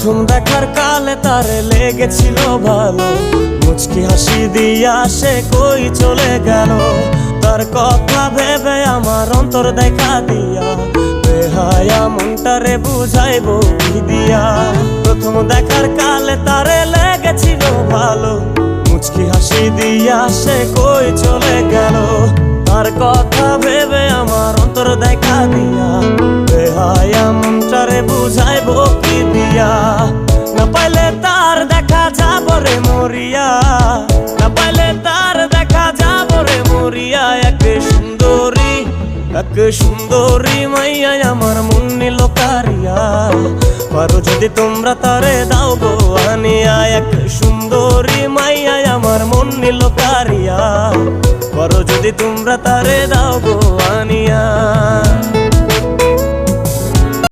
প্রথম দেখার কালে তারে লেগেছিল ভালো, মুচকি হাসি দিয়া সে কই চলে গেল। তার কথা ভেবে আমার অন্তর দেখা দিয়া বেহায়া মনটারে বুঝাইবো কি দিয়া। প্রথম দেখার কালে তারে লেগেছিল ভালো, মুচকি হাসি দিয়া সে কই চলে গেল। তার কথা ভেবে আমার অন্তর দেখা দিয়া বেহায়া মনটারে বুঝাইবো কি দিয়া। না পাইলে তার দেখা যাব রে মরিয়া, না পাইলে তার দেখা যাব রে মরিয়া। এক সুন্দরী মাইয়া আমার মন নিল কারিয়া, পারো যদি তোমরা তারে দাও গো আনিয়া। এক সুন্দরী মাইয়া আমার মন নিল কারিয়া, পারো যদি তোমরা তারে দাও গো আনিয়া।